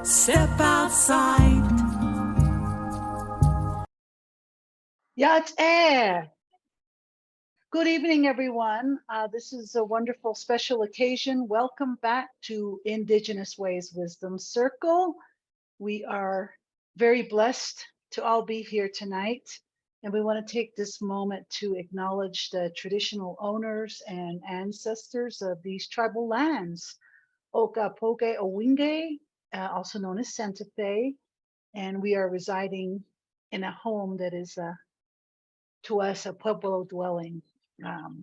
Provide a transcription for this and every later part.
Step outside. Yacht Air. Good evening, everyone. This is a wonderful special occasion. Welcome back to Indigenous Ways Wisdom Circle. We are very blessed to all be here tonight, and we want to take this moment to acknowledge the traditional owners and ancestors of these tribal lands. Okapoke Owinge, also known as Santa Fe, and we are residing in a home that is to us a Pueblo dwelling.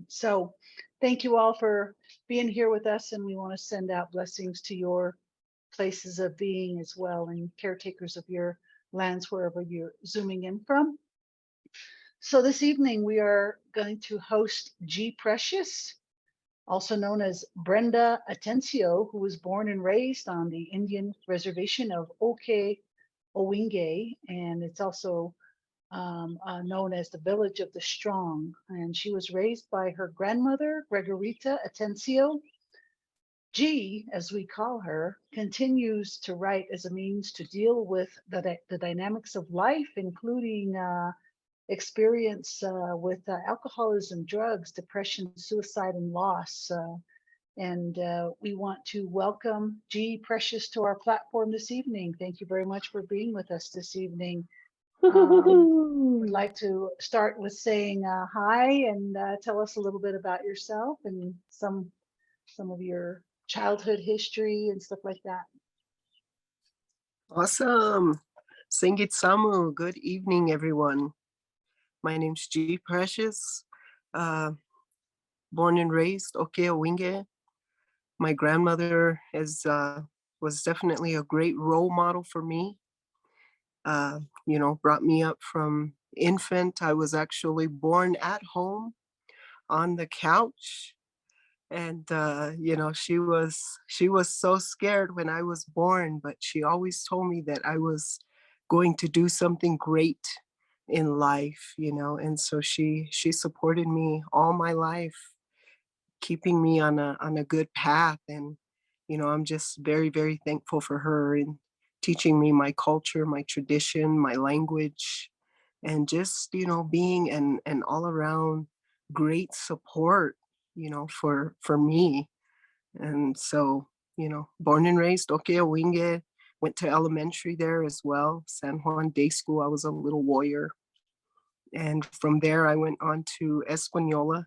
So thank you all for being here with us, and we want to send out blessings to your places of being as well, and caretakers of your lands wherever you're zooming in from. So this evening we are going to host G. Precious, also known as Brenda Atencio, who was born and raised on the Indian reservation of Oke Owinge, and it's also known as the Village of the Strong. And she was raised by her grandmother, Gregorita Atencio. G, as we call her, continues to write as a means to deal with the dynamics of life, including experience with alcoholism, drugs, depression, suicide, and loss. And we want to welcome G. Precious to our platform this evening. Thank you very much for being with us this evening. Would like to start with saying hi and tell us a little bit about yourself and some of your childhood history and stuff like that. Awesome. Singit Samu. Good evening, everyone. My name's G. Precious, born and raised Oke Owinge. My grandmother was definitely a great role model for me. Brought me up from infant. I was actually born at home on the couch. And, she was so scared when I was born, but she always told me that I was going to do something great in life, and so she supported me all my life, keeping me on a good path. And, I'm just very, very thankful for her and teaching me my culture, my tradition, my language, and just, being an all around great support, for me. And so, born and raised Oke Owinge, went to elementary there as well, San Juan Day School. I was a little warrior. And from there, I went on to Española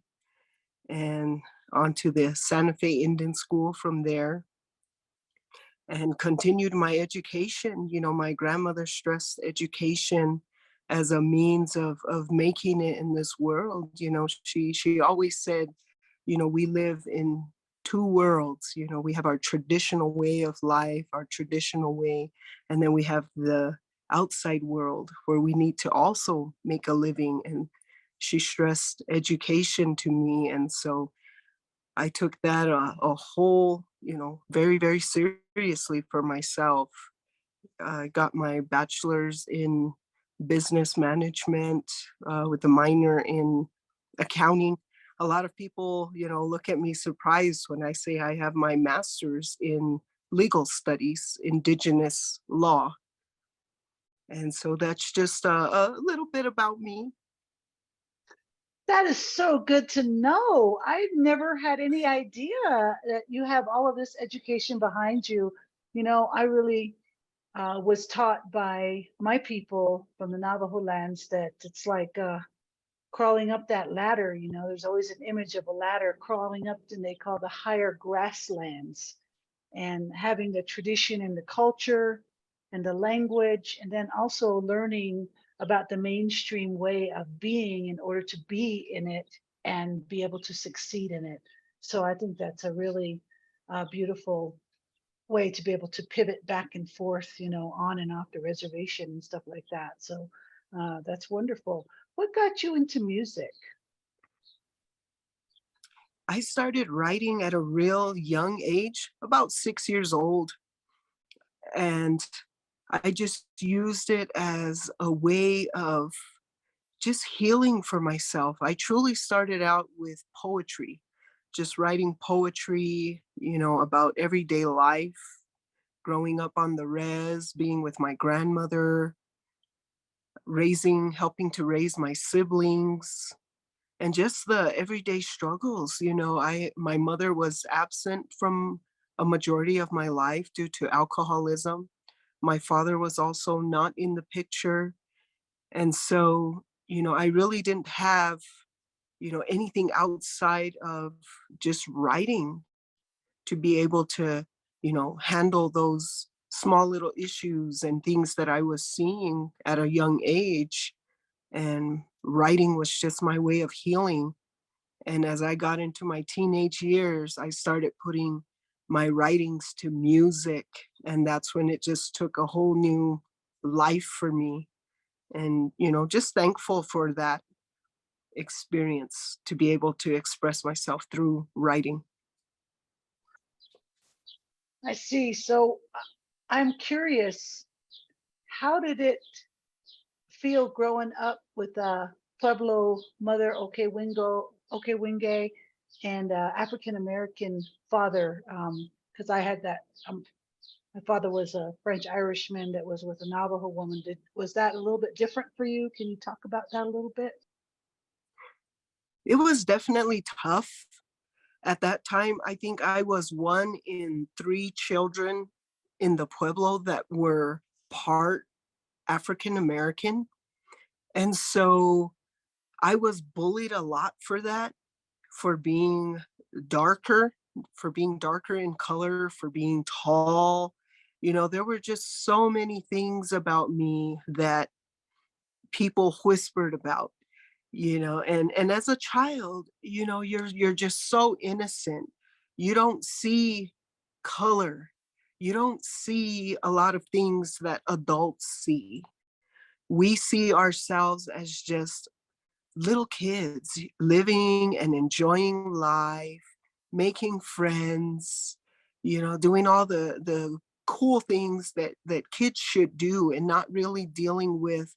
and onto the Santa Fe Indian School from there, and continued my education. My grandmother stressed education as a means of making it in this world. She always said, we live in two worlds. We have our traditional way of life, our traditional way, and then we have the outside world where we need to also make a living. And she stressed education to me. And so I took that a whole, very, very seriously for myself. I got my bachelor's in business management with a minor in accounting. A lot of people, look at me surprised when I say I have my master's in legal studies, Indigenous law. And so that's just a little bit about me. That is so good to know. I've never had any idea that you have all of this education behind you. I really was taught by my people from the Navajo lands that it's like crawling up that ladder. There's always an image of a ladder crawling up, and they call the higher grasslands, and having the tradition and the culture and the language, and then also learning about the mainstream way of being in order to be in it and be able to succeed in it. So I think that's a really beautiful way to be able to pivot back and forth, on and off the reservation and stuff like that. So that's wonderful. What got you into music? I started writing at a real young age, about 6 years old. And I just used it as a way of just healing for myself. I truly started out with poetry, just writing poetry, about everyday life, growing up on the res, being with my grandmother, helping to raise my siblings, and just the everyday struggles. My mother was absent from a majority of my life due to alcoholism. My father was also not in the picture. And so, I really didn't have, anything outside of just writing to be able to, handle those small little issues and things that I was seeing at a young age. And writing was just my way of healing. And as I got into my teenage years, I started putting my writings to music. And that's when it just took a whole new life for me. And, just thankful for that experience to be able to express myself through writing. I see. So I'm curious, how did it feel growing up with a Pueblo mother, Okewinge, and African American father? Because I had that. My father was a French Irishman that was with a Navajo woman. Was that a little bit different for you? Can you talk about that a little bit? It was definitely tough at that time. I think I was one in three children in the Pueblo that were part African American. And so I was bullied a lot for that, for being darker, for being darker in color, for being tall. There were just so many things about me that people whispered about, and as a child, you're just so innocent. You don't see color. You don't see a lot of things that adults see. We see ourselves as just little kids living and enjoying life, making friends, doing all the cool things that kids should do, and not really dealing with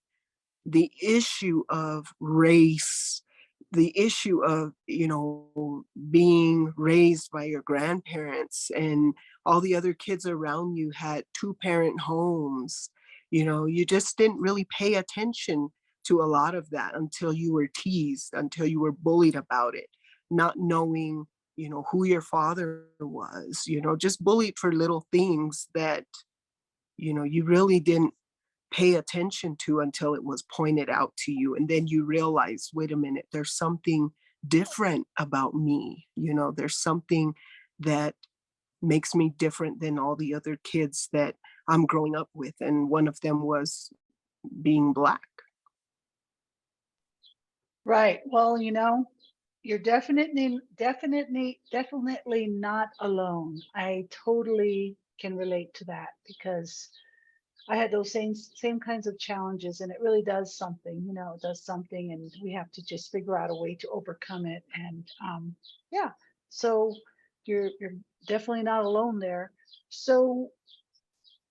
the issue of race, the issue of, being raised by your grandparents, and all the other kids around you had two-parent homes. You just didn't really pay attention to a lot of that until you were teased, until you were bullied about it, not knowing, who your father was, just bullied for little things that, you really didn't pay attention to until it was pointed out to you. And then you realize, wait a minute, there's something different about me. There's something that makes me different than all the other kids that I'm growing up with. And one of them was being Black. Right. Well, you're definitely not alone. I totally can relate to that because I had those same kinds of challenges, and it really does something. It does something, and we have to just figure out a way to overcome it. And yeah, so you're definitely not alone there. So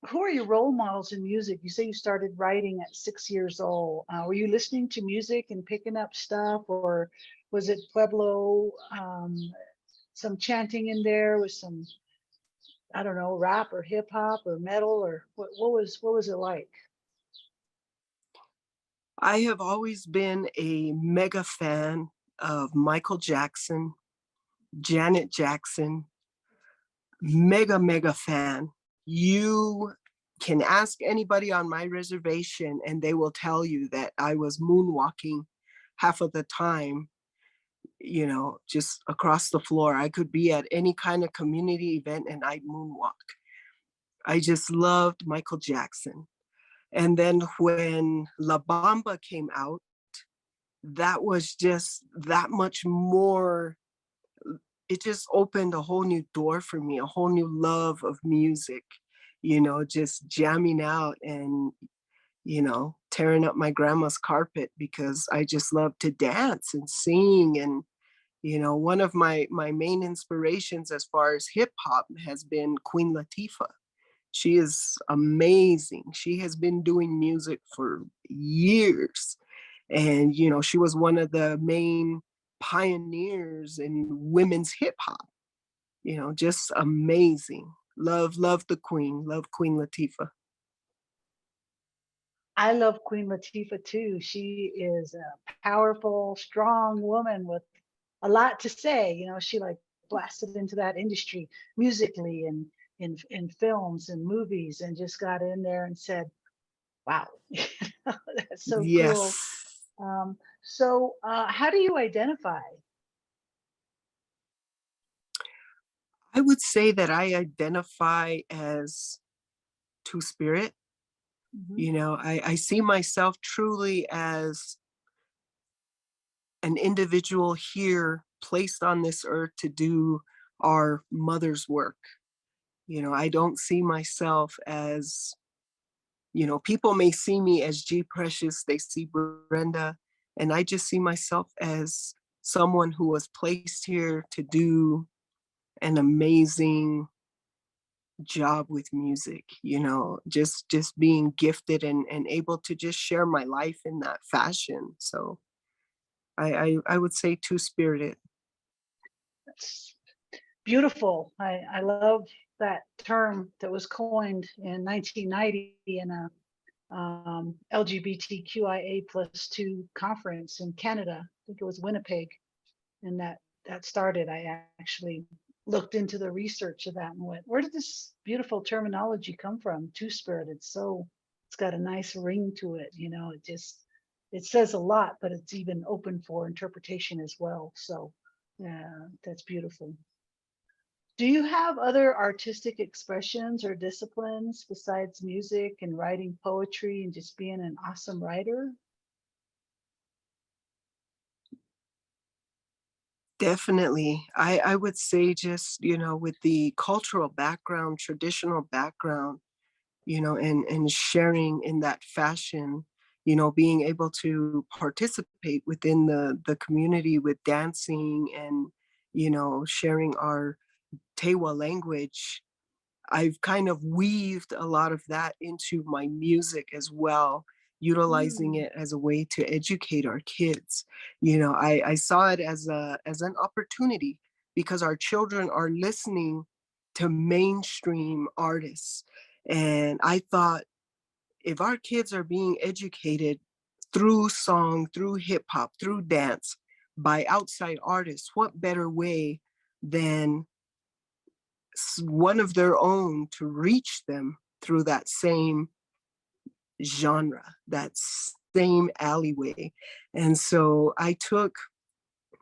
who are your role models in music? You say you started writing at 6 years old. Were you listening to music and picking up stuff, or was it Pueblo? Some chanting in there with some, I don't know, rap or hip hop or metal, or what was it like? I have always been a mega fan of Michael Jackson, Janet Jackson, mega fan. You can ask anybody on my reservation and they will tell you that I was moonwalking half of the time, just across the floor. I could be at any kind of community event and I'd moonwalk. I just loved Michael Jackson. And then when La Bamba came out, that was just that much more. It just opened a whole new door for me, a whole new love of music, just jamming out and, tearing up my grandma's carpet because I just love to dance and sing. And, one of my main inspirations as far as hip hop has been Queen Latifah. She is amazing. She has been doing music for years. And, she was one of the main pioneers in women's hip hop, just amazing. Love the queen. Love Queen Latifah. I love Queen Latifah too. She is a powerful, strong woman with a lot to say. You know, she like blasted into that industry musically and in films and movies and just got in there and said, wow, that's so cool. Yes. How do you identify? I would say that I identify as two spirit. Mhm. You know, I see myself truly as an individual here placed on this earth to do our mother's work. You know, I don't see myself as, you know, people may see me as G Precious, they see Brenda, and I just see myself as someone who was placed here to do an amazing job with music, you know, just being gifted and able to just share my life in that fashion. So I would say two spirited. That's beautiful. I love that term that was coined in 1990 in a LGBTQIA plus two conference in Canada. I think it was Winnipeg, and that started. I actually looked into the research of that and went, where did this beautiful terminology come from? Two spirited. So it's got a nice ring to it. You know, it says a lot, but it's even open for interpretation as well. So yeah, that's beautiful. Do you have other artistic expressions or disciplines besides music and writing poetry and just being an awesome writer? Definitely. I would say just, you know, with the cultural background, traditional background, you know, and sharing in that fashion, you know, being able to participate within the community with dancing and, you know, sharing our Tewa language. I've kind of weaved a lot of that into my music as well, utilizing Mm, it as a way to educate our kids. You know, I saw it as an opportunity because our children are listening to mainstream artists. And I thought if our kids are being educated through song, through hip hop, through dance by outside artists, what better way than one of their own to reach them through that same genre, that same alleyway. And so I took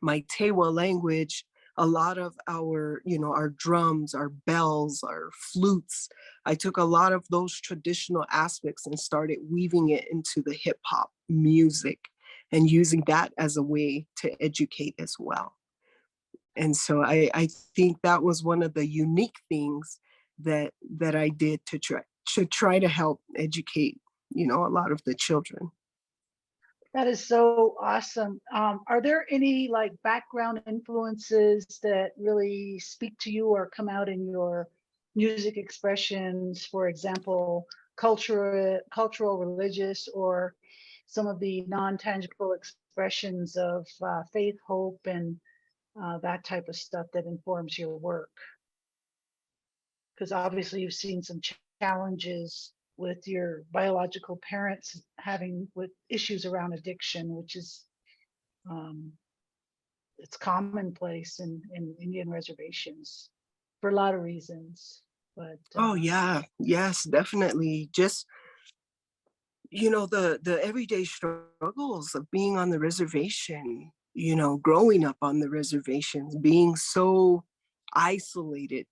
my Tewa language, a lot of our, you know, our drums, our bells, our flutes. I took a lot of those traditional aspects and started weaving it into the hip hop music and using that as a way to educate as well. And so I think that was one of the unique things that I did to try to help educate, you know, a lot of the children. that is so awesome. Are there any like background influences that really speak to you or come out in your music expressions? For example, cultural, religious, or some of the non-tangible expressions of faith, hope, and that type of stuff that informs your work? Because obviously you've seen some challenges with your biological parents having with issues around addiction, which is um, it's commonplace in Indian reservations for a lot of reasons. But Oh yeah, yes, definitely. Just, you know, the everyday struggles of being on the reservation, you know, growing up on the reservations, being so isolated,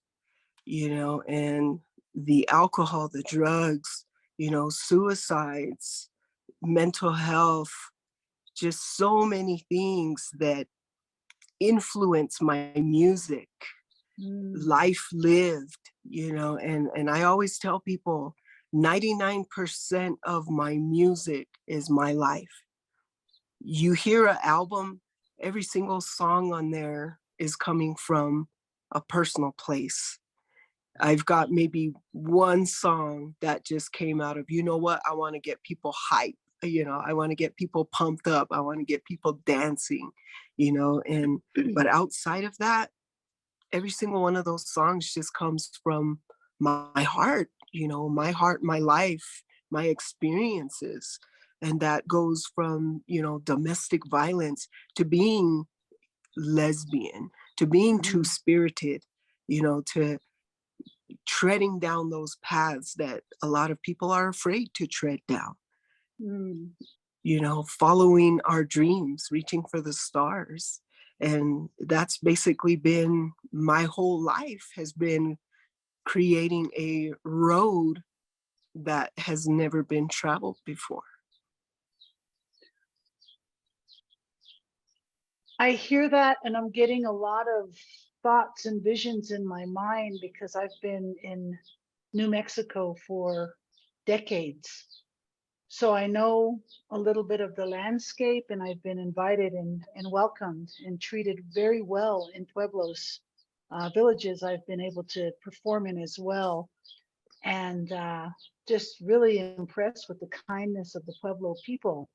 you know, and the alcohol, the drugs, you know, suicides, mental health, just so many things that influence my music, mm, life lived, you know, and I always tell people 99% of my music is my life. You hear an album, every single song on there is coming from a personal place. I've got maybe one song that just came out of, you know what, I want to get people hyped. You know, I want to get people pumped up. I want to get people dancing, you know, but outside of that, every single one of those songs just comes from my heart, my heart, my life, my experiences. And that goes from, domestic violence to being lesbian, to being Mhm. two-spirited, to treading down those paths that a lot of people are afraid to tread down, Mm. following our dreams, reaching for the stars. And that's basically been my whole life, has been creating a road that has never been traveled before. I hear that, and I'm getting a lot of thoughts and visions in my mind because I've been in New Mexico for decades. So I know a little bit of the landscape, and I've been invited and welcomed and treated very well in pueblos, villages I've been able to perform in as well. And just really impressed with the kindness of the Pueblo people.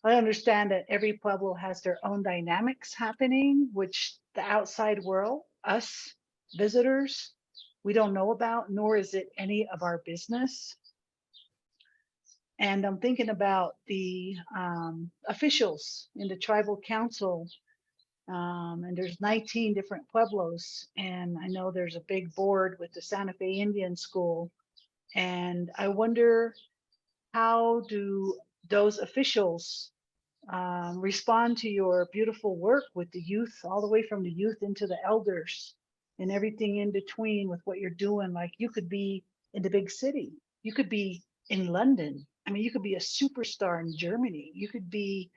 I understand that every Pueblo has their own dynamics happening, which the outside world, us visitors, we don't know about, nor is it any of our business. And I'm thinking about the officials in the tribal council. And there's 19 different pueblos. And I know there's a big board with the Santa Fe Indian School. And I wonder, how do those officials respond to your beautiful work with the youth, all the way from the youth into the elders and everything in between with what you're doing? Like, you could be in the big city, you could be in London. I mean, you could be a superstar in Germany, you could be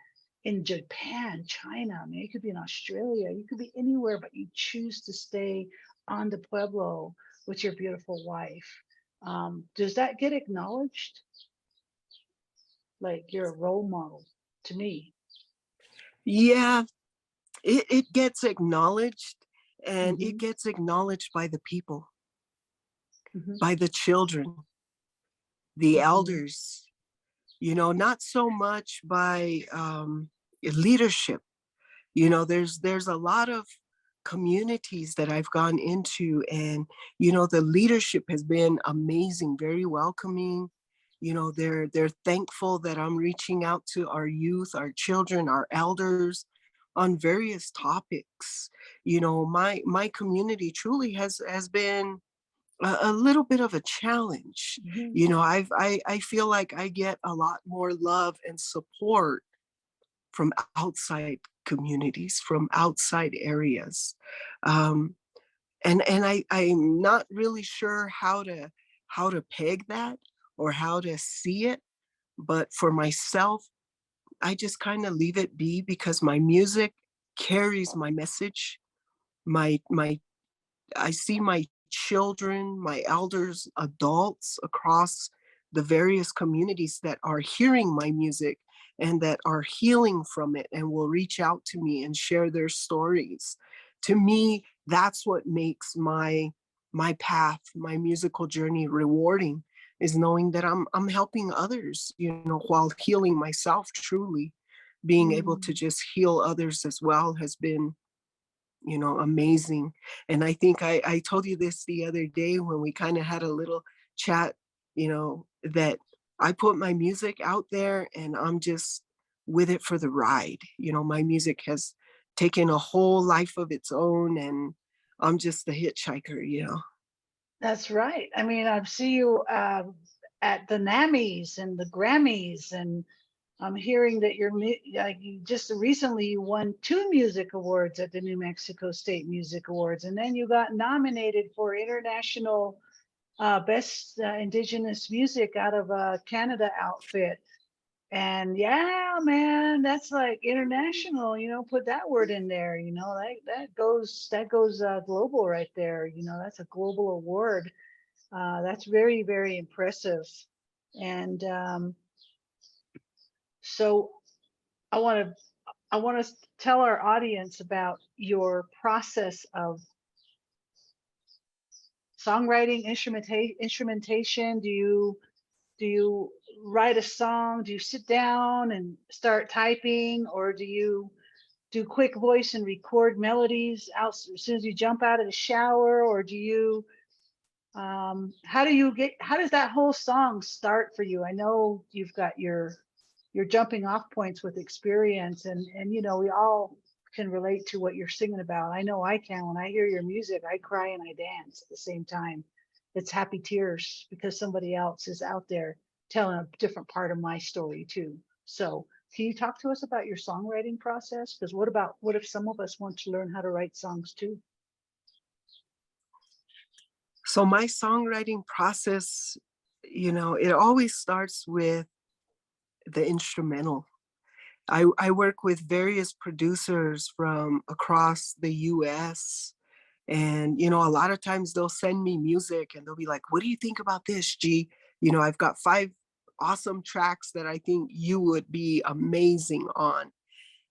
in Japan, China, I mean, you could be in Australia, you could be anywhere, but you choose to stay on the Pueblo with your beautiful wife. Does that get acknowledged? Like, you're a role model to me. Yeah, it gets acknowledged, and it Hmm. gets acknowledged by the people, Hmm. by the children, the Hmm. elders, not so much by leadership. There's a lot of communities that I've gone into, and the leadership has been amazing, very welcoming. They're thankful that I'm reaching out to our youth, our children, our elders on various topics. My community truly has been a little bit of a challenge. Hmm. I feel like I get a lot more love and support from outside communities, from outside areas. Um, I'm not really sure how to peg that or how to see it. But for myself, I just kind of leave it be, because my music carries my message. My I see my children, my elders, adults across the various communities that are hearing my music and that are healing from it and will reach out to me and share their stories. To me, that's what makes my path, my musical journey rewarding, is knowing that I'm helping others, while healing myself truly. Being able to Mm. just heal others as well has been, amazing. And I think I told you this the other day when we kind of had a little chat, that I put my music out there and I'm just with it for the ride. My music has taken a whole life of its own, and I'm just the hitchhiker. That's right. I mean, I see you at the NAMMYs and the Grammys, and I'm hearing that like, you just recently you won two music awards at the New Mexico State Music Awards, and then you got nominated for international best Indigenous music out of a Canada outfit. And yeah, man, that's like international, put that word in there, that goes global right there. That's a global award. That's very, very impressive. And so I want to I want to tell our audience about your process of songwriting, instrumentation. Do you write a song? Do you sit down and start typing, or do you do quick voice and record melodies out as soon as you jump out of the shower, or do you How does that whole song start for you? I know you've got your jumping off points with experience, and we all can relate to what you're singing about. I know I can. When I hear your music, I cry and I dance at the same time. It's happy tears because somebody else is out there telling a different part of my story too. So can you talk to us about your songwriting process? Because what if some of us want to learn how to write songs too? So my songwriting process, it always starts with the instrumental. I work with various producers from across the US. And, a lot of times they'll send me music and they'll be like, what do you think about this, G? I've got 5 awesome tracks that I think you would be amazing on.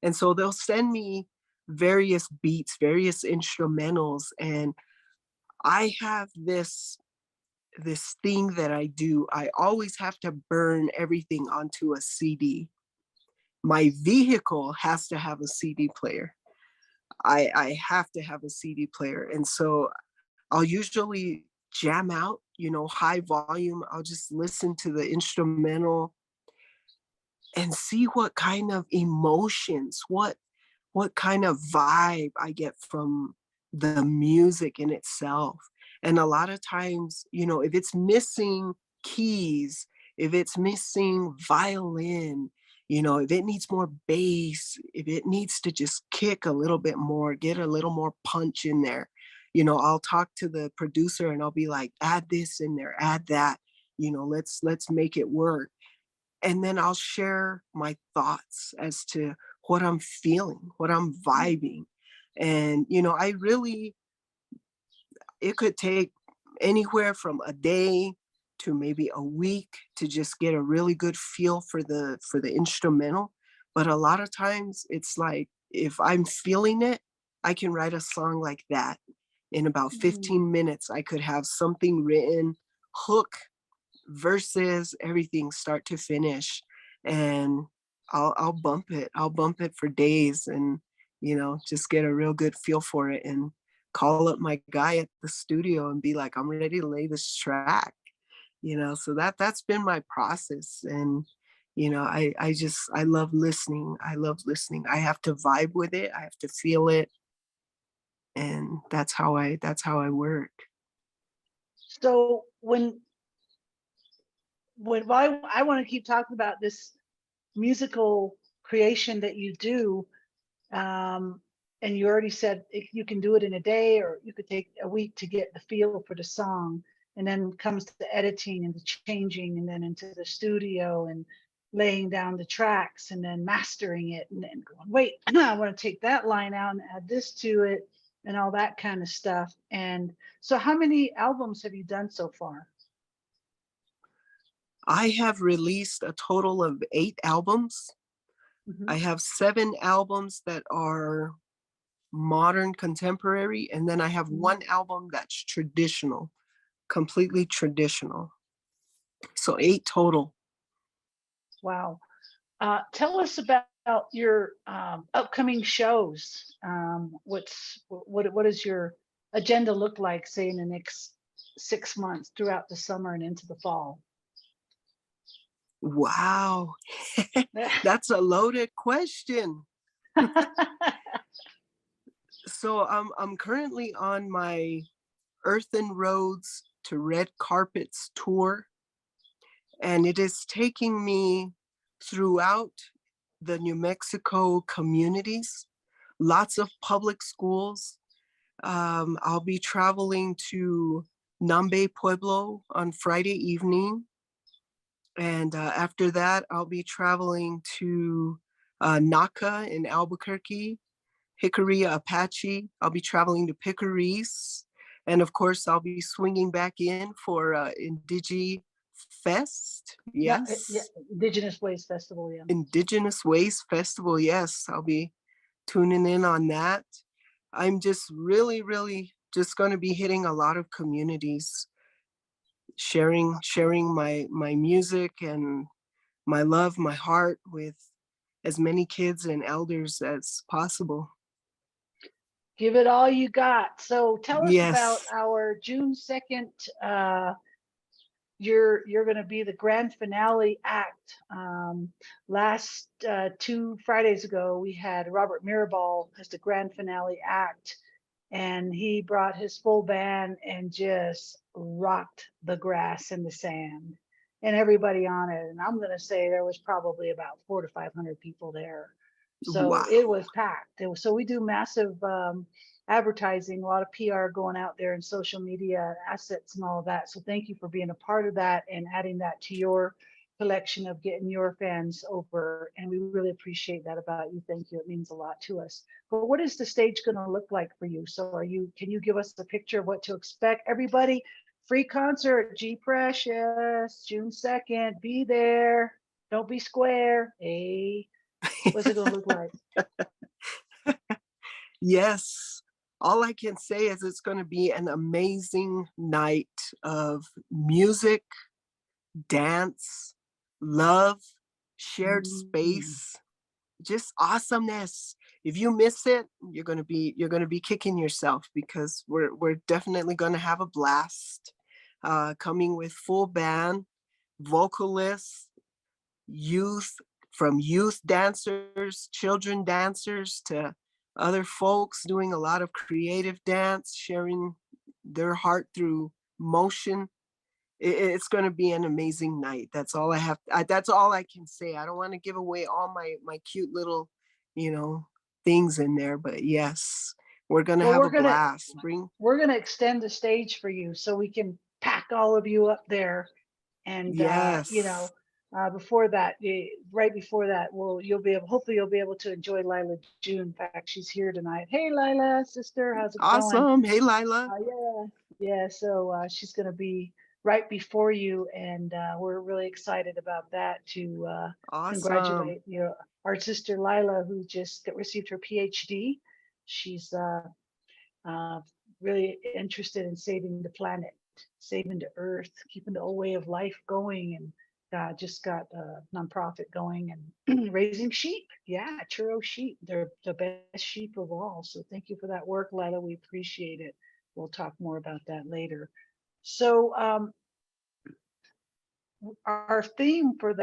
And so they'll send me various beats, various instrumentals. And I have this thing that I do. I always have to burn everything onto a CD. My vehicle has to have a CD player. I have to have a CD player. And so I'll usually jam out, high volume. I'll just listen to the instrumental and see what kind of emotions, what kind of vibe I get from the music in itself. And a lot of times, if it's missing keys, if it's missing violin, if it needs more bass, if it needs to just kick a little bit more, get a little more punch in there, I'll talk to the producer and I'll be like, add this in there, add that, let's make it work. And then I'll share my thoughts as to what I'm feeling, what I'm vibing. And, it could take anywhere from a day to maybe a week to just get a really good feel for the instrumental. But a lot of times it's like, if I'm feeling it, I can write a song like that. In about Mm. 15 minutes, I could have something written, hook, verses, everything start to finish. And I'll bump it. I'll bump it for days and, just get a real good feel for it and call up my guy at the studio and be like, I'm ready to lay this track. So that's been my process. And, I love listening. I love listening. I have to vibe with it. I have to feel it. And that's how I work. So when I want to keep talking about this musical creation that you do, um, and you already said you can do it in a day or you could take a week to get the feel for the song, and then comes to the editing and the changing and then into the studio and laying down the tracks and then mastering it and then going, wait, I want to take that line out and add this to it and all that kind of stuff. And so how many albums have you done so far? I have released a total of 8 albums. Mhm. I have 7 albums that are modern contemporary, and then I have Mhm. 1 album that's traditional, completely traditional. So 8 total. Wow. Tell us about your upcoming shows. What does your agenda look like, say, in the next 6 months throughout the summer and into the fall? Wow. That's a loaded question. So I'm currently on my Earthen Roads to Red Carpets tour, and it is taking me throughout the New Mexico communities, lots of public schools. I'll be traveling to Nambe Pueblo on Friday evening. And after that, I'll be traveling to Naka in Albuquerque, Hickory Apache. I'll be traveling to Piccaries. And of course, I'll be swinging back in for Indigi Fest. Yeah, yeah, Yes. Indigenous Ways Festival. Yeah. Indigenous Ways Festival. Yes. I'll be tuning in on that. I'm just really, really just going to be hitting a lot of communities, sharing my music and my love, my heart with as many kids and elders as possible. Give it all you got. So tell us about Yes. our June 2nd. You're going to be the grand finale act. Last 2 Fridays ago, we had Robert Mirabal as the grand finale act, and he brought his full band and just rocked the grass and the sand and everybody on it. And I'm going to say there was probably about 400 to 500 people there. So Wow. it was packed. So we do massive advertising, a lot of PR going out there and social media assets and all of that. So thank you for being a part of that and adding that to your collection of getting your fans over. And we really appreciate that about you. Thank you. It means a lot to us. But what is the stage going to look like for you? So can you give us a picture of what to expect? Everybody, free concert, G Precious, June 2nd, be there. Don't be square. Hey, what's it going to look like? Yes. All I can say is it's going to be an amazing night of music, dance, love, shared Mm. space, just awesomeness. If you miss it, you're gonna be kicking yourself because we're definitely gonna have a blast. Coming with full band, vocalists, youth, from youth dancers, children dancers to other folks doing a lot of creative dance, sharing their heart through motion. It's going to be an amazing night. That's all that's all I can say. I don't want to give away all my cute little, you know, things in there, but yes, we're going to Well, have a blast. Bring we're gonna extend the stage for you so we can pack all of you up there. And Yes. before that, right before that, you'll be able, hopefully you'll be able to enjoy Lila June. In fact, she's here tonight. Hey, Lila, sister, how's it going? Awesome. Hey, Lila. Yeah, yeah. So she's gonna be right before you, and we're really excited about that to Awesome. congratulate our sister Lila, who just received her PhD. She's uh, really interested in saving the planet, saving the earth, keeping the old way of life going, and just got a nonprofit going and raising sheep. Yeah, churro sheep. They're the best sheep of all. So thank you for that work, Lila. We appreciate it. We'll talk more about that later. So our theme for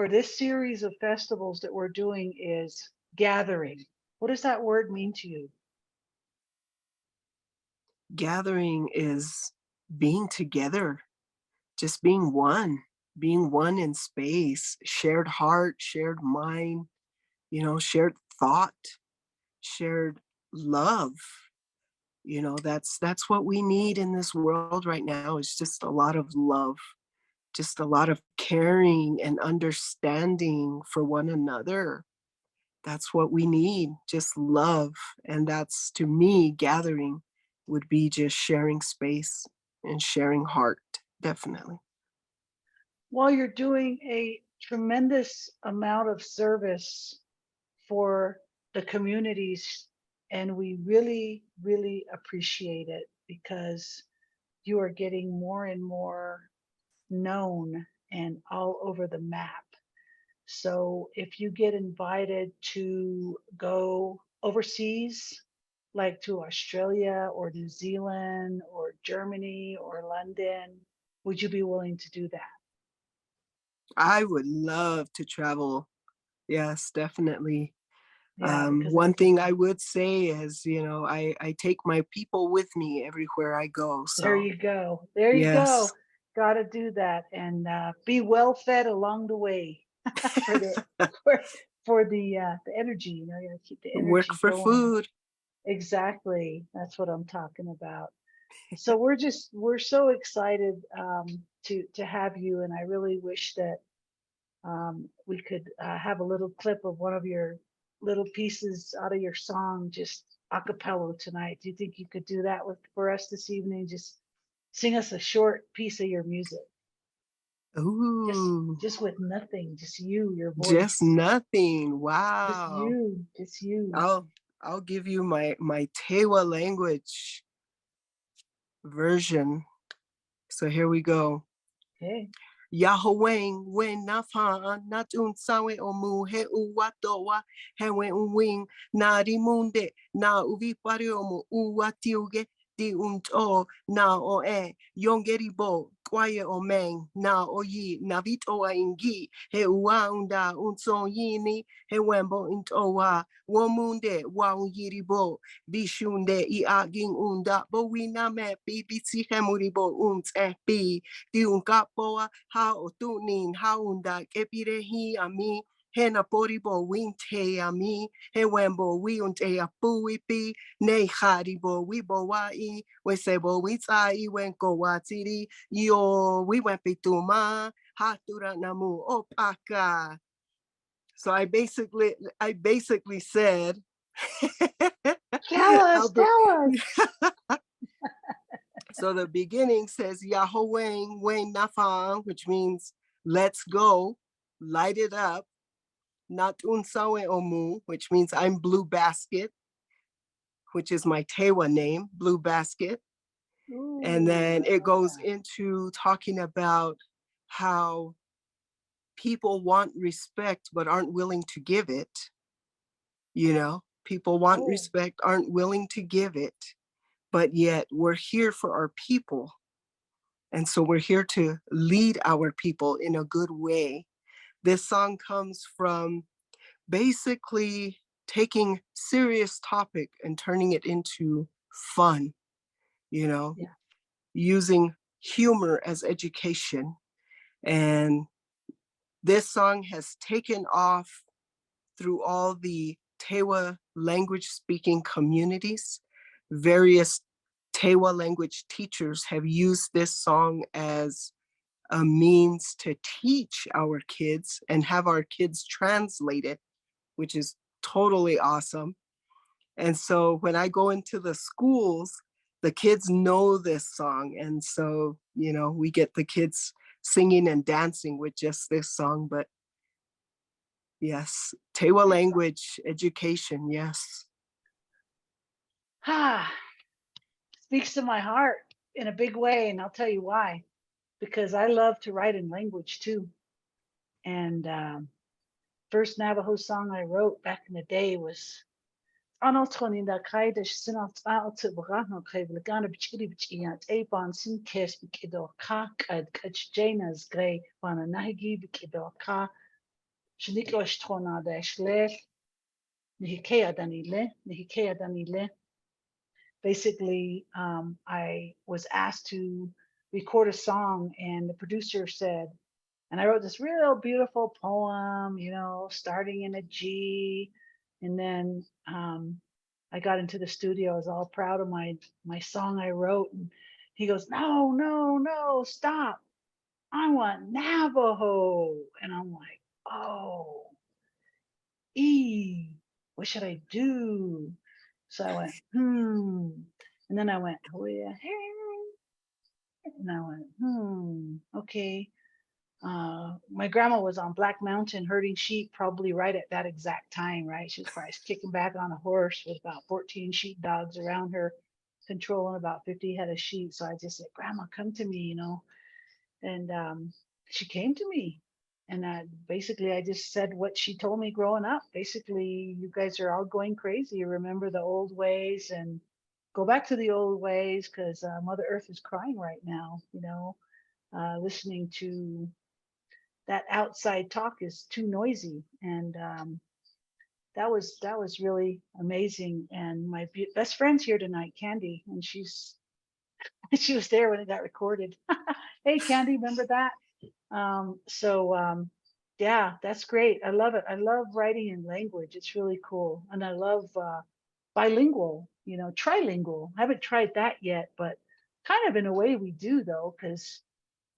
this series of festivals that we're doing is gathering. What does that word mean to you? Gathering is being together, just being one in space, shared heart, shared mind, shared thought, shared love. That's what we need in this world right now, is just a lot of love, just a lot of caring and understanding for one another. That's what we need, just love. And that's, to me, gathering would be just sharing space and sharing heart, definitely. Well, you're doing a tremendous amount of service for the communities, and we really, really appreciate it because you are getting more and more known and all over the map. So if you get invited to go overseas, like to Australia or New Zealand or Germany or London, would you be willing to do that? I would love to travel. Yes, definitely. Yeah, because One thing I would say is, I take my people with me everywhere I go. there So, you go. There you yes. go. Got to do that and be well fed along the way for the for the energy. You know, you got to keep the Work energy for going. food. Exactly. That's what I'm talking about. So we're so excited to have you, and I really wish that we could have a little clip of one of your little pieces out of your song, just a cappella tonight. Do you think you could do that for us this evening? Just sing us a short piece of your music. Just Ooh, just with nothing, just you, your just voice. nothing. Just Wow. you, just you. I'll give you my Tewa language version. So here we go. Okay. Yahweh wen nafa natun sawe omu he uwatowa he wen wing na rimunde na uvipari omu uwatiuge di unto na o yongeribo kwaye omeng na oyi navit oa ingi he ua unda unso yini he wembo intowa womunde wa yiribo bishunde I aging unda bo wina me bibitsi hemuribo bi di unkapoa ha otunin ha unda kepirehi ami he na poribo winte ami he wembo wi unte apui pi ne haribo wi boai we sebo wi tsai wenko watiri yo we went pituma hatura namu opaka. So I basically said Tell us, tell us. So the beginning says Yahweh Wen Nafang, which means let's go, light it up. Nat Unsawe Omu, which means I'm Blue Basket, which is my Tewa name, Blue Basket. Ooh, And then it goes into talking about how people want respect but aren't willing to give it. You know, people want respect, aren't willing to give it, but yet we're here for our people. And so we're here to lead our people in a good way. This song comes from basically taking serious topic and turning it into fun, you know, using humor as education. And this song has taken off through all the Tewa language speaking communities. Various Tewa language teachers have used this song as a means to teach our kids and have our kids translate it, which is totally awesome. And so when I go into the schools, the kids know this song. And so, you know, we get the kids singing and dancing with just this song. But yes, Tewa language education, yes. Speaks to my heart in a big way, and I'll tell you why. Because I love to write in language too. And first Navajo song I wrote back in the day was Anal Tony da Kaidish Sinat out to Brano Cave Lagana Bichiri Bichiat Apon Sin Kes Bikido Ka Kad Kach Janas Gray Wana Nahigi Bikido Ka Shniklosh Tona Dashle Nihikea Danile. Basically, I was asked to record a song, and the producer said, and I wrote this real beautiful poem, you know, starting in a G, and then I got into the studio. I was all proud of my song I wrote, and he goes, "No, stop! I want Navajo," and I'm like, "Oh, what should I do?" So I went, and then I went, "Oh yeah," and I went, okay. My grandma was on Black Mountain herding sheep probably right at that exact time, right? She was probably kicking back on a horse with about 14 sheepdogs around her, controlling about 50 head of sheep. So I just said, "Grandma, come to me," you know. And she came to me. And basically, I just said what she told me growing up. Basically, you guys are all going crazy. Remember the old ways and go back to the old ways because Mother Earth is crying right now, you know. Listening to that outside talk is too noisy, and that was really amazing. And my best friend's here tonight, Candy, and she was there when it got recorded. Hey, Candy, remember that? Yeah, that's great. I love it. I love writing in language. It's really cool, and I love bilingual. You know, trilingual. I haven't tried that yet, but kind of in a way we do though, because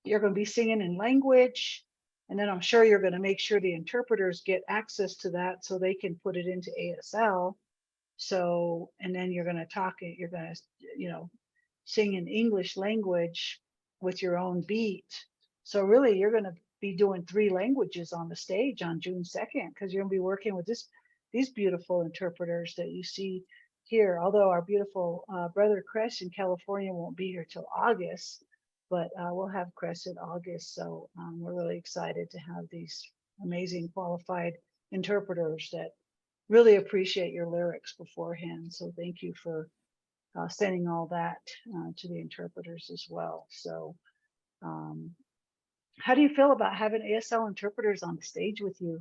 you're going to be singing in language, and then I'm sure you're going to make sure the interpreters get access to that so they can put it into ASL. So, and then you're going to you're going to, you know, sing in English language with your own beat. So really, you're going to be doing 3 languages on the stage on June 2nd because you're going to be working with these beautiful interpreters that you see here. Although our beautiful brother Chris in California won't be here till August, but we'll have Cress in August. So we're really excited to have these amazing qualified interpreters that really appreciate your lyrics beforehand. So thank you for sending all that to the interpreters as well. So how do you feel about having ASL interpreters on the stage with you?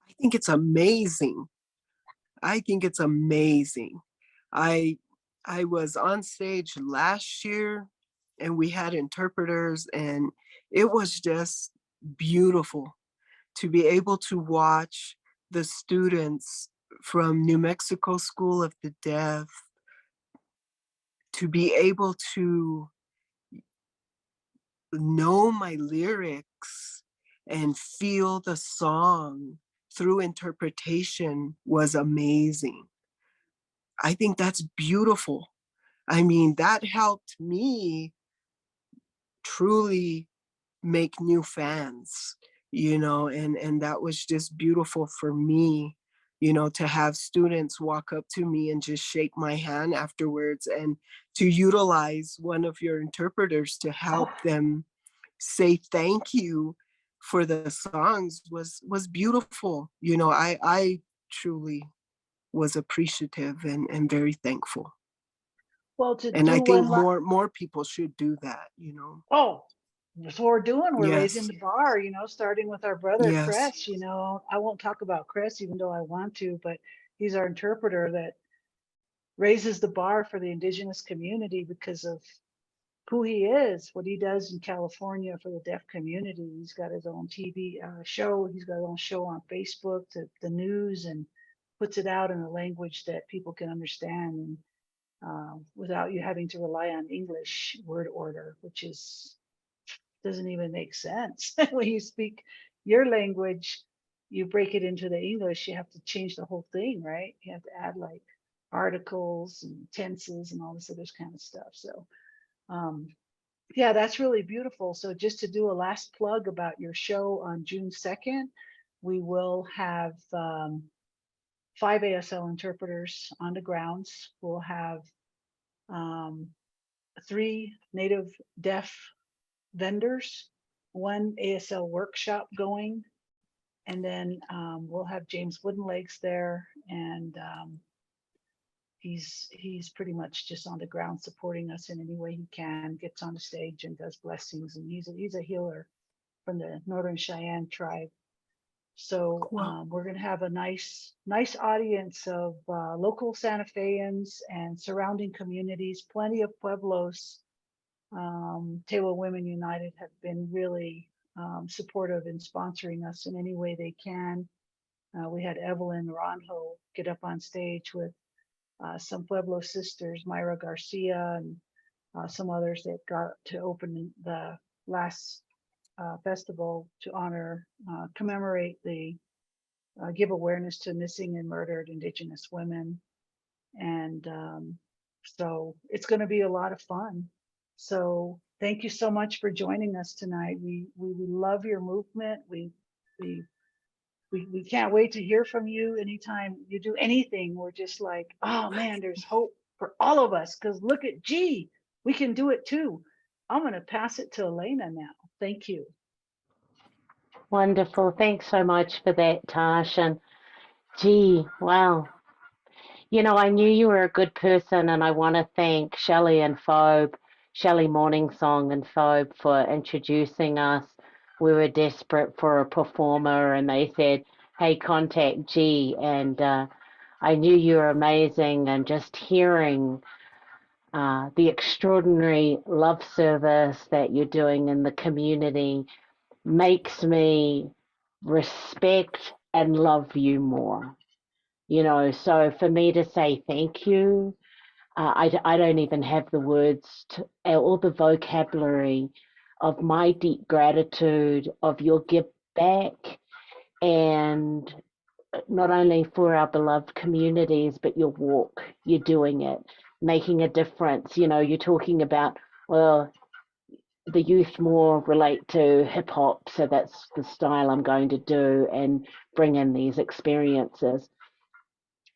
I think it's amazing. I think it's amazing. I I was on stage last year and we had interpreters, and it was just beautiful to be able to watch the students from New Mexico School of the Deaf to be able to know my lyrics and feel the song through interpretation was amazing. I think that's beautiful. I mean, that helped me truly make new fans, and that was just beautiful for me, to have students walk up to me and just shake my hand afterwards, and to utilize one of your interpreters to help them say thank you for the songs was beautiful. I truly was appreciative and very thankful. Well, to And I do think one, more people should do that. oh, that's what we're doing. We're raising Yes, the bar, starting with our brother yes. Cress. I won't talk about Cress, even though I want to, but he's our interpreter that raises the bar for the Indigenous community because of who he is, what he does in California for the deaf community. He's got his own TV show. He's got his own show on Facebook, the news, and puts it out in a language that people can understand, and without you having to rely on English word order, which doesn't even make sense. When you speak your language, you break it into the English, you have to change the whole thing, right? You have to add like articles and tenses and all this other kind of stuff. So um, yeah, that's really beautiful. So just to do a last plug about your show on June 2nd, we will have 5 ASL interpreters on the grounds. We'll have um, 3 native deaf vendors, 1 ASL workshop going, and then we'll have James Woodenlegs there, and he's pretty much just on the ground supporting us in any way he can, gets on the stage and does blessings, and he's a healer from the Northern Cheyenne tribe. So Cool. we're going to have a nice audience of local Santa Feans and surrounding communities, plenty of Pueblos. Tewa Women United have been really supportive in sponsoring us in any way they can. We had Evelyn Ronjo get up on stage with some Pueblo sisters, Myra Garcia, and some others that got to open the last festival to honor, commemorate give awareness to missing and murdered Indigenous women. And so it's going to be a lot of fun. So thank you so much for joining us tonight. We love your movement. We can't wait to hear from you anytime you do anything. We're just like, oh man, there's hope for all of us, because look at G, we can do it too. I'm going to pass it to Elena now. Thank you. Wonderful. Thanks so much for that, Tash. And gee, wow. I knew you were a good person, and I want to thank Shelley and Phobe, Shelley Morningsong and Phobe, for introducing us. We were desperate for a performer, and they said, hey, contact G. And I knew you were amazing, and just hearing the extraordinary love service that you're doing in the community makes me respect and love you more. So for me to say thank you, I don't even have the words or the vocabulary of my deep gratitude of your give back, and not only for our beloved communities, but your walk, you're doing it, making a difference. You're talking about, well, the youth more relate to hip hop, so that's the style I'm going to do and bring in these experiences.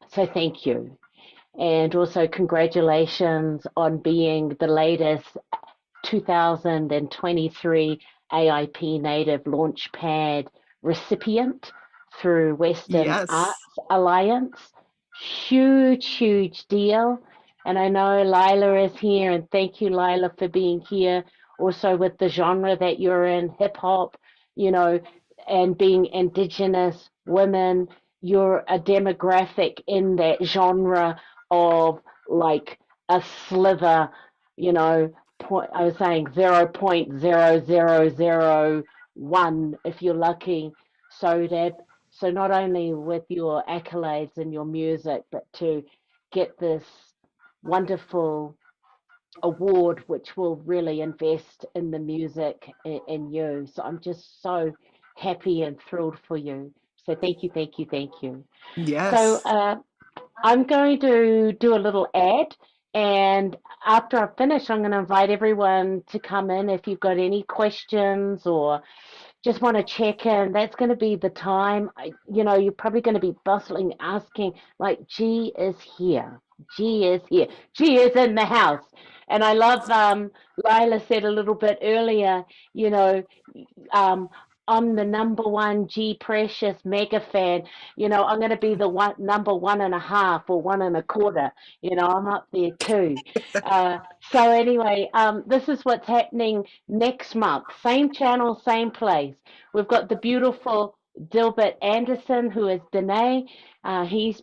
So thank you. And also congratulations on being the latest 2023 AIP Native Launchpad recipient through Western Yes. Arts Alliance. Huge, huge deal. And I know Lila is here, and thank you, Lila, for being here. Also, with the genre that you're in, hip hop, you know, and being Indigenous women, you're a demographic in that genre of like a sliver, you know, I was saying 0.0001 if you're lucky. So that so not only with your accolades and your music, but to get this wonderful award, which will really invest in the music in you. So I'm just so happy and thrilled for you. So thank you, thank you, thank you. So Yes. I'm going to do a little ad, and after I finish, I'm going to invite everyone to come in if you've got any questions or just want to check in. That's going to be the time. You're probably going to be bustling, asking, like, G is here. G is here. G is in the house. And I love, Lila said a little bit earlier, you know, um, I'm the number one G Precious mega fan. I'm going to be the number 1.5 or 1.25. I'm up there too. So anyway, this is what's happening next month. Same channel, same place. We've got the beautiful Dilbert Anderson, who is Danae. He's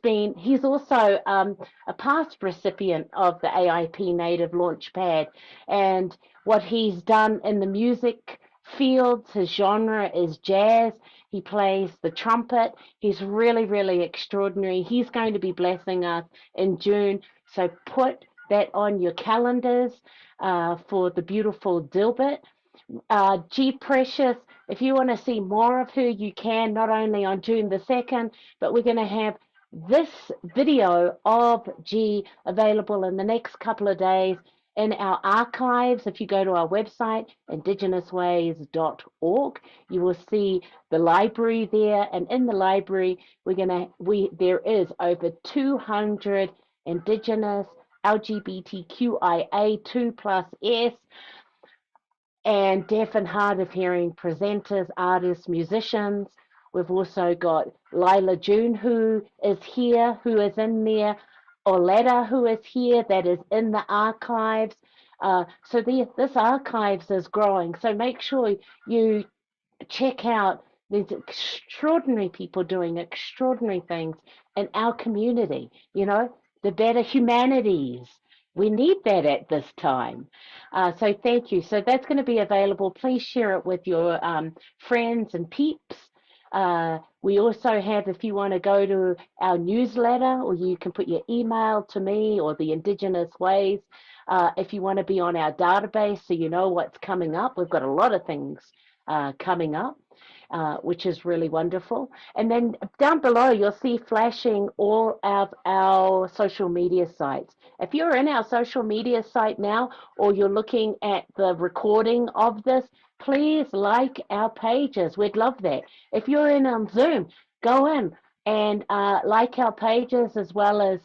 also a past recipient of the AIP Native Launchpad, and what he's done in the music fields, his genre is jazz. He plays the trumpet. He's really, really extraordinary. He's going to be blessing us in June. So put that on your calendars for the beautiful Dilbert. G Precious, if you want to see more of her, you can, not only on June the 2nd, but we're going to have this video of G available in the next couple of days in our archives. If you go to our website, IndigenousWays.org, you will see the library there. And in the library, there is over 200 Indigenous LGBTQIA2 plus S and deaf and hard of hearing presenters, artists, musicians. We've also got Lila June, who is here, who is in there, Oletta, who is here, that is in the archives. This archives is growing. So make sure you check out these extraordinary people doing extraordinary things in our community, the better humanities. We need that at this time. So thank you. So that's going to be available. Please share it with your friends and peeps. We also have, if you want to go to our newsletter, or you can put your email to me or the Indigenous Ways. If you want to be on our database so you know what's coming up, we've got a lot of things coming up, which is really wonderful. And then down below, you'll see flashing all of our social media sites. If you're in our social media site now, or you're looking at the recording of this, please like our pages. We'd love that. If you're in on Zoom, go in and like our pages, as well as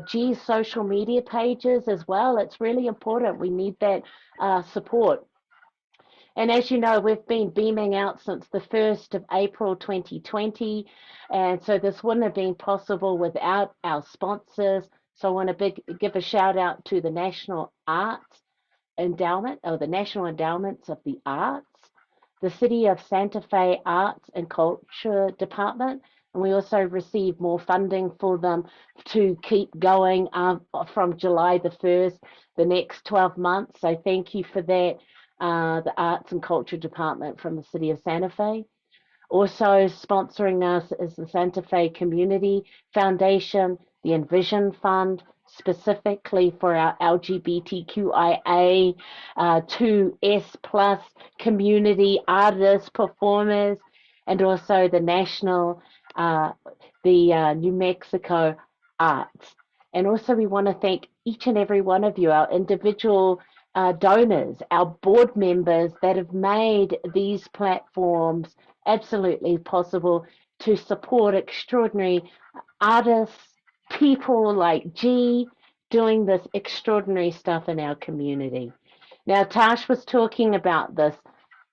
G's social media pages as well. It's really important. We need that support. And as you know, we've been beaming out since the 1st of April 2020. And so this wouldn't have been possible without our sponsors. So I want to give a shout out to the National Arts Endowment, or the National Endowments of the Arts, the City of Santa Fe Arts and Culture Department. And we also received more funding for them to keep going from July the 1st, the next 12 months. So thank you for that, the Arts and Culture Department from the City of Santa Fe. Also sponsoring us is the Santa Fe Community Foundation, the Envision Fund, specifically for our LGBTQIA 2S plus community artists, performers, and also the New Mexico Arts. And also we want to thank each and every one of you, our individual donors, our board members that have made these platforms absolutely possible to support extraordinary artists, people like G doing this extraordinary stuff in our community. Now, Tash was talking about this.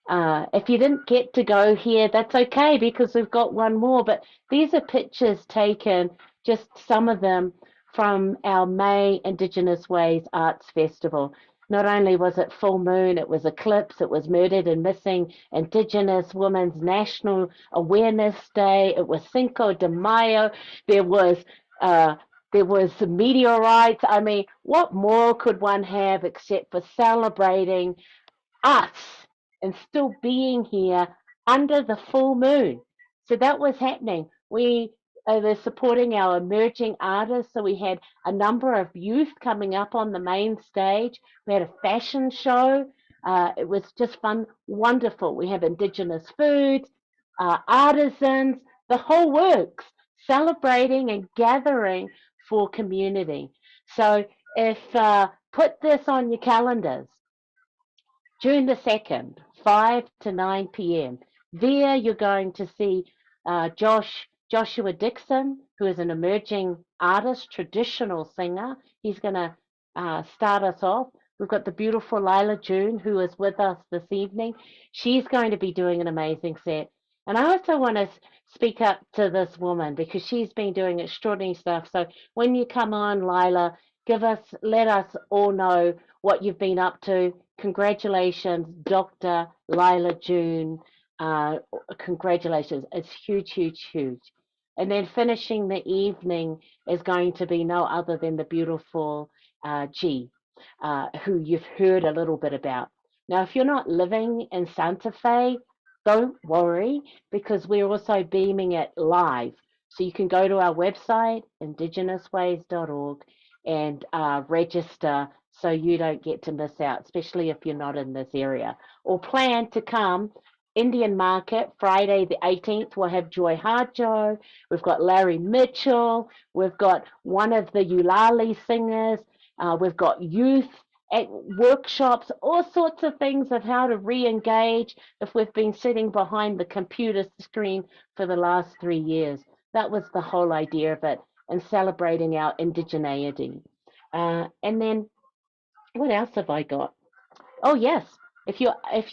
If you didn't get to go here, that's okay because we've got one more. But these are pictures taken, just some of them, from our May Indigenous Ways Arts Festival. Not only was it full moon, it was eclipse, it was Murdered and Missing Indigenous Women's National Awareness Day, it was Cinco de Mayo, there was uh, meteorites. I mean, what more could one have except for celebrating us and still being here under the full moon? So that was happening. We were supporting our emerging artists. So we had a number of youth coming up on the main stage. We had a fashion show. It was just fun, wonderful. We have Indigenous foods, artisans, the whole works, celebrating and gathering for community. So if put this on your calendars, June the 2nd, 5 to 9 p.m. There you're going to see Joshua Dixon, who is an emerging artist, traditional singer. He's going to start us off. We've got the beautiful Lila June, who is with us this evening. She's going to be doing an amazing set. And I also want to speak up to this woman because she's been doing extraordinary stuff. So when you come on, Lila, let us all know what you've been up to. Congratulations, Dr. Lila June. Congratulations. It's huge, huge, huge. And then finishing the evening is going to be no other than the beautiful G, who you've heard a little bit about. Now, if you're not living in Santa Fe, don't worry because we're also beaming it live. So you can go to our website, IndigenousWays.org, and register so you don't get to miss out, especially if you're not in this area. Or plan to come. Indian Market, Friday the 18th, we'll have Joy Harjo. We've got Larry Mitchell. We've got one of the Eulali singers. We've got youth at workshops, all sorts of things of how to re-engage if we've been sitting behind the computer screen for the last 3 years. That was the whole idea of it, and celebrating our indigeneity. And then what else have I got? Oh yes, if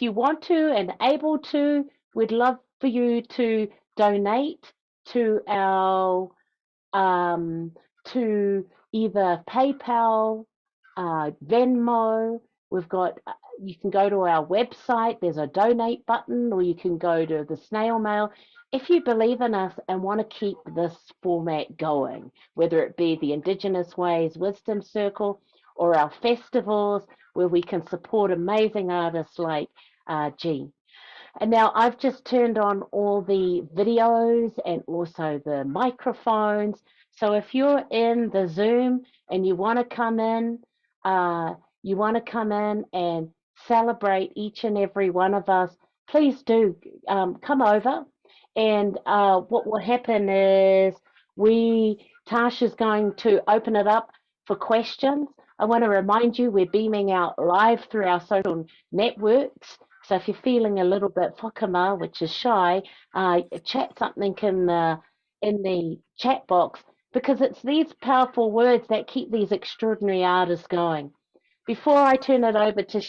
you want to and able to, we'd love for you to donate to our to either PayPal, Venmo. We've got, you can go to our website, there's a donate button, or you can go to the snail mail. If you believe in us and want to keep this format going, whether it be the Indigenous Ways Wisdom Circle or our festivals where we can support amazing artists like G. And now I've just turned on all the videos and also the microphones. So if you're in the Zoom and you want to come in, and celebrate each and every one of us, please do come over. And what will happen is Tash is going to open it up for questions. I want to remind you we're beaming out live through our social networks. So if you're feeling a little bit whakama, which is shy, chat something in the chat box because it's these powerful words that keep these extraordinary artists going. Before I turn it over to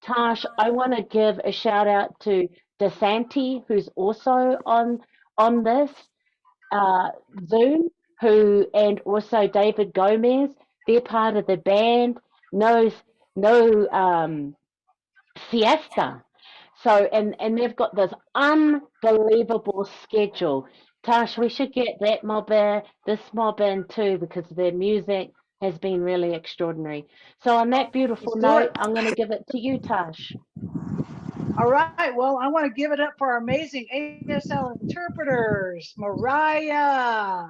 Tash, I want to give a shout out to DeSanti, who's also on this Zoom, and also David Gomez. They're part of the band. No Siesta. So and they've got this unbelievable schedule. Tash, we should get this mob in too, because their music has been really extraordinary. So on that beautiful Let's do note, it. I'm going to give it to you, Tash. All right. Well, I want to give it up for our amazing ASL interpreters, Mariah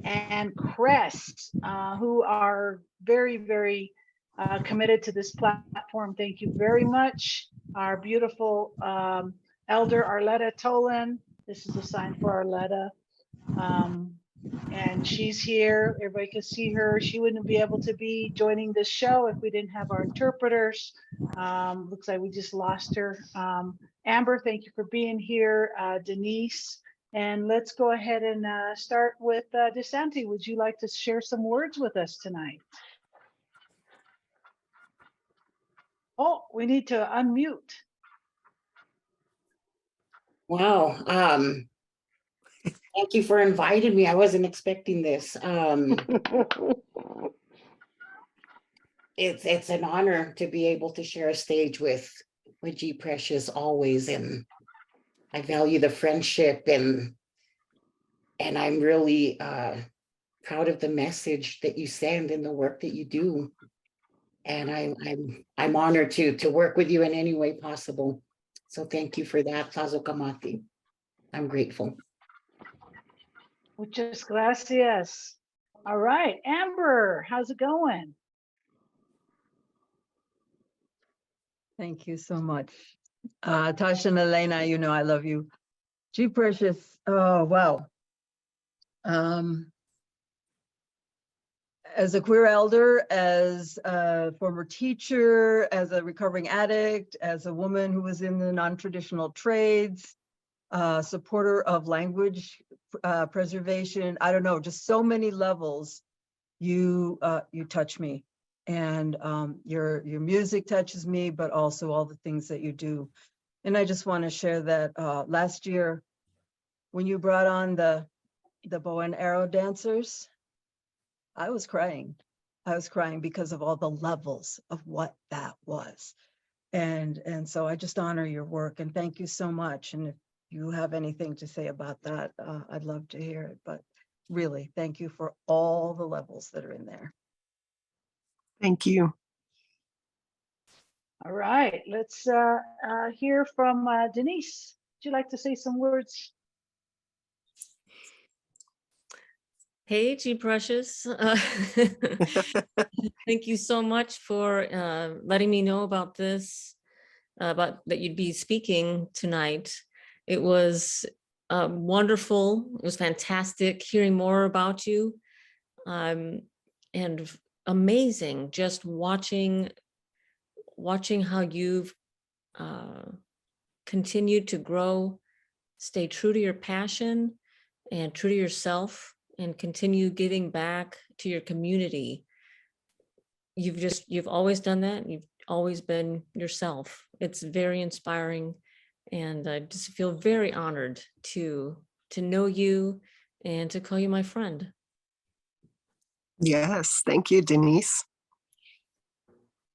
and Crest, who are very, very committed to this platform. Thank you very much. Our beautiful elder, Arletta Tolan. This is a sign for Arletta. And she's here. Everybody can see her. She wouldn't be able to be joining this show if we didn't have our interpreters. Looks like we just lost her. Amber, thank you for being here. Denise, and let's go ahead and start with DeSanti. Would you like to share some words with us tonight? Oh, we need to unmute. Wow. Thank you for inviting me. I wasn't expecting this. It's an honor to be able to share a stage with G Precious always, and I value the friendship, and I'm really proud of the message that you send and the work that you do. And I'm honored to work with you in any way possible. So thank you for that, Tazo Kamati. I'm grateful. Muchas gracias. All right, Amber, how's it going? Thank you so much. Tasha and Elena, you know I love you. G Precious, oh, wow. As a queer elder, as a former teacher, as a recovering addict, as a woman who was in the non-traditional trades, supporter of language preservation, I don't know, just so many levels, you touch me. And your music touches me, but also all the things that you do. And I just want to share that last year, when you brought on the bow and arrow dancers, I was crying. I was crying because of all the levels of what that was. And so I just honor your work and thank you so much. And if you have anything to say about that, I'd love to hear it. But really, thank you for all the levels that are in there. Thank you. All right, let's hear from Denise. Would you like to say some words? Hey, G Precious. Thank you so much for letting me know about this, about that you'd be speaking tonight. It was wonderful. It was fantastic hearing more about you, and amazing just watching how you've continued to grow, stay true to your passion and true to yourself, and continue giving back to your community. You've always done that. You've always been yourself. It's very inspiring, and I just feel very honored to know you and to call you my friend. Yes, thank you, Denise.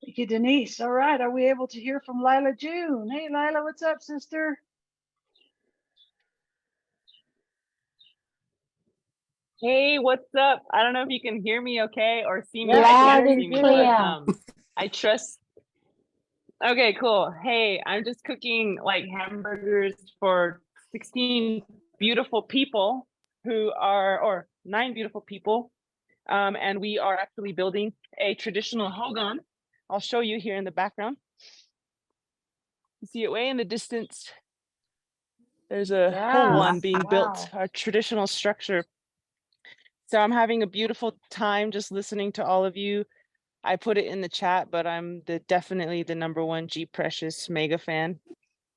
Thank you, Denise. All right, are we able to hear from Lila June? Hey, Lila, what's up, sister? Hey, what's up? I don't know if you can hear me okay or see me. Yeah, I Loud can't and see me, clear. but I trust. Okay, cool. Hey, I'm just cooking like hamburgers for 16 beautiful people or 9 beautiful people. And we are actually building a traditional hogan. I'll show you here in the background. You see it way in the distance. There's a whole one being built, our traditional structure. So I'm having a beautiful time just listening to all of you. I put it in the chat, but I'm definitely the #1 G Precious mega fan.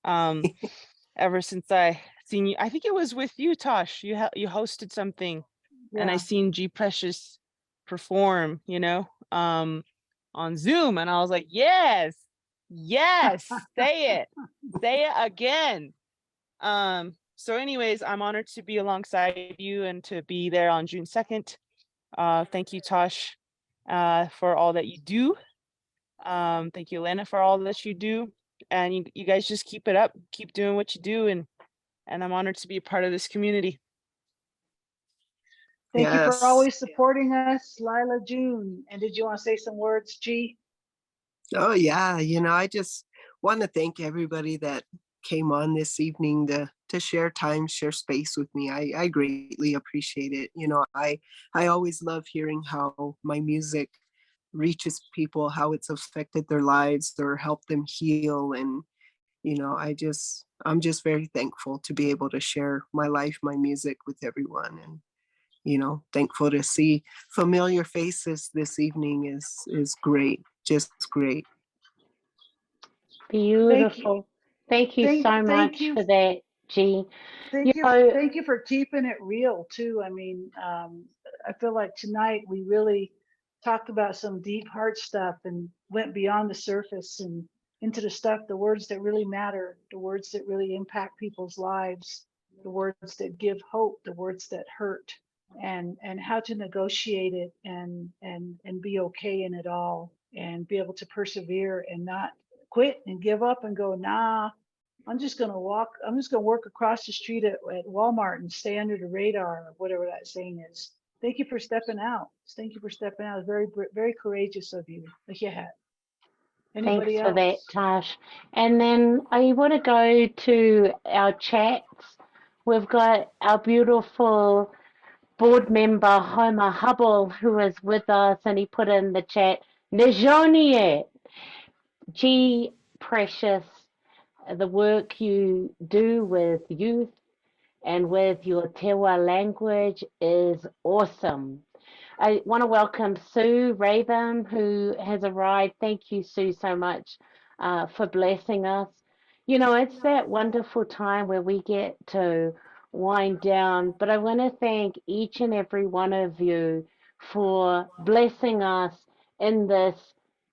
Ever since I seen you, I think it was with you, Tosh. You hosted something, and I seen G Precious perform, on Zoom, and I was like, yes, say it again. So anyways, I'm honored to be alongside you and to be there on June 2nd. Thank you, Tosh, for all that you do. Thank you, Elena, for all that you do. And you guys just keep it up, keep doing what you do. And I'm honored to be a part of this community. Thank you for Yes. always supporting us, Lila June. And did you want to say some words, G? Oh, yeah. I just want to thank everybody that came on this evening to share time, share space with me. I greatly appreciate it. I always love hearing how my music reaches people, how it's affected their lives or helped them heal. And, I'm just very thankful to be able to share my life, my music with everyone. And, thankful to see familiar faces this evening is great. Just great. Beautiful. Thank you so much for that, G. Thank you for keeping it real too. I mean, I feel like tonight we really talked about some deep heart stuff and went beyond the surface and into the stuff, the words that really matter, the words that really impact people's lives, the words that give hope, the words that hurt, and how to negotiate it and be okay in it all, and be able to persevere and not quit and give up and go, nah, I'm just going to work across the street at Walmart and stay under the radar, or whatever that saying is. Thank you for stepping out. Thank you for stepping out. It's very, very courageous of you. Like you had. Anybody Thanks for that, else? Tash. And then I want to go to our chats. We've got our beautiful board member, Homer Hubble, who is with us, and he put in the chat, Nijonie, G, Precious, the work you do with youth and with your Te Wa language is awesome. I want to welcome Sue Raven, who has arrived. Thank you, Sue, so much for blessing us. You know, it's that wonderful time where we get to wind down, but I want to thank each and every one of you for blessing us in this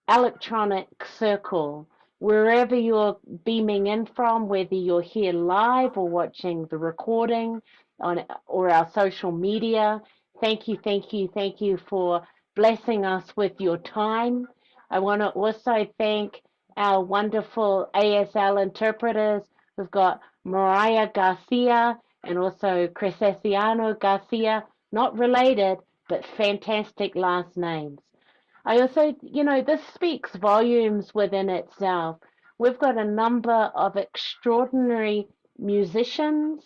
electronic circle. Wherever you're beaming in from, whether you're here live or watching the recording on or our social media, thank you, thank you, thank you for blessing us with your time. I want to also thank our wonderful ASL interpreters. We've got Mariah Garcia and also Crescesiano Garcia, not related, but fantastic last names. I also, you know, this speaks volumes within itself. We've got a number of extraordinary musicians,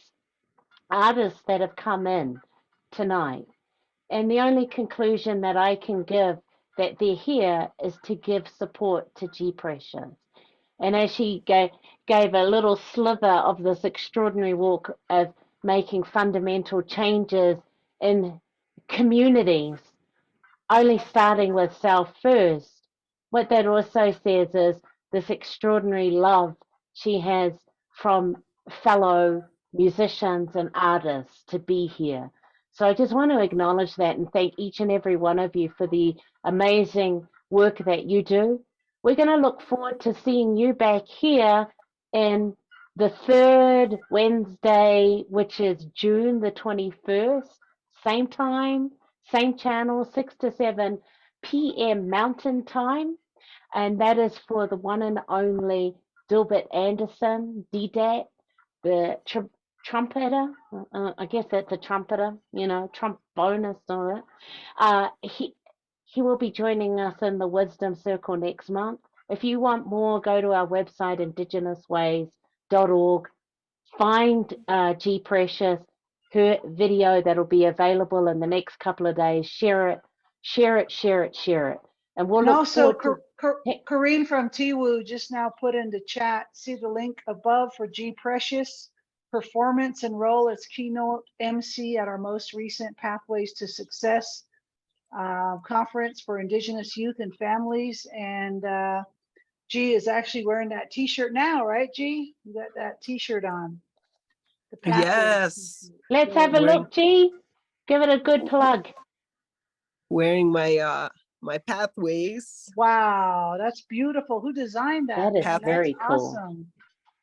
artists that have come in tonight. And the only conclusion that I can give that they're here is to give support to G Precious. And as she gave a little slither of this extraordinary walk of making fundamental changes in communities, only starting with self first, what that also says is this extraordinary love she has from fellow musicians and artists to be here. So I just want to acknowledge that and thank each and every one of you for the amazing work that you do. We're going to look forward to seeing you back here in the third Wednesday, which is June the 21st, same time, same channel, 6 to 7 p.m. Mountain Time. And that is for the one and only Dilbert Anderson, DDAT, the trumpeter. I guess that's a trumpeter, you know, trombonist or that. He will be joining us in the Wisdom Circle next month. If you want more, go to our website, IndigenousWays.org. Find G Precious, her video that'll be available in the next couple of days. Share it, share it, share it, share it. And we'll And look also, forward to Corrine from Tiwu just now put in the chat, see the link above for G Precious performance and role as keynote MC at our most recent Pathways to Success conference for Indigenous youth and families. And G is actually wearing that t-shirt now, right, G? You got that t-shirt on. The Pathways Yes. t-shirt. Let's have a Wearing- look, G. Give it a good plug. Wearing my my Pathways Wow, that's beautiful. Who designed that? That is Man, very that's cool. awesome.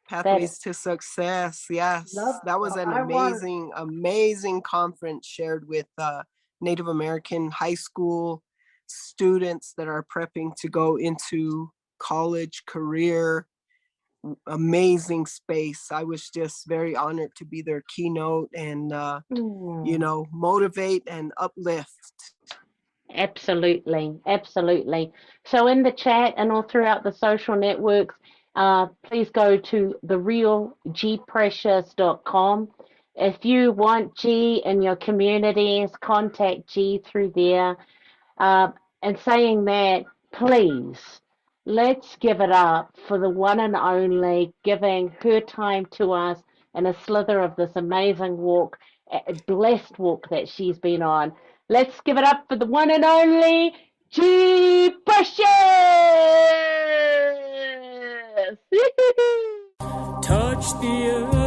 Pathways to Success. Yes, Love. that was an I wanted- amazing conference shared with Native American high school students that are prepping to go into college, career. Amazing space. I was just very honored to be their keynote and you know, motivate and uplift. Absolutely, absolutely. So in the chat and all throughout the social networks, please go to therealgprecious.com. If you want G in your communities, contact G through there. And saying that, please, let's give it up for the one and only, giving her time to us and a slither of this amazing walk, a blessed walk that she's been on. Let's give it up for the one and only G Precious! Touch the earth.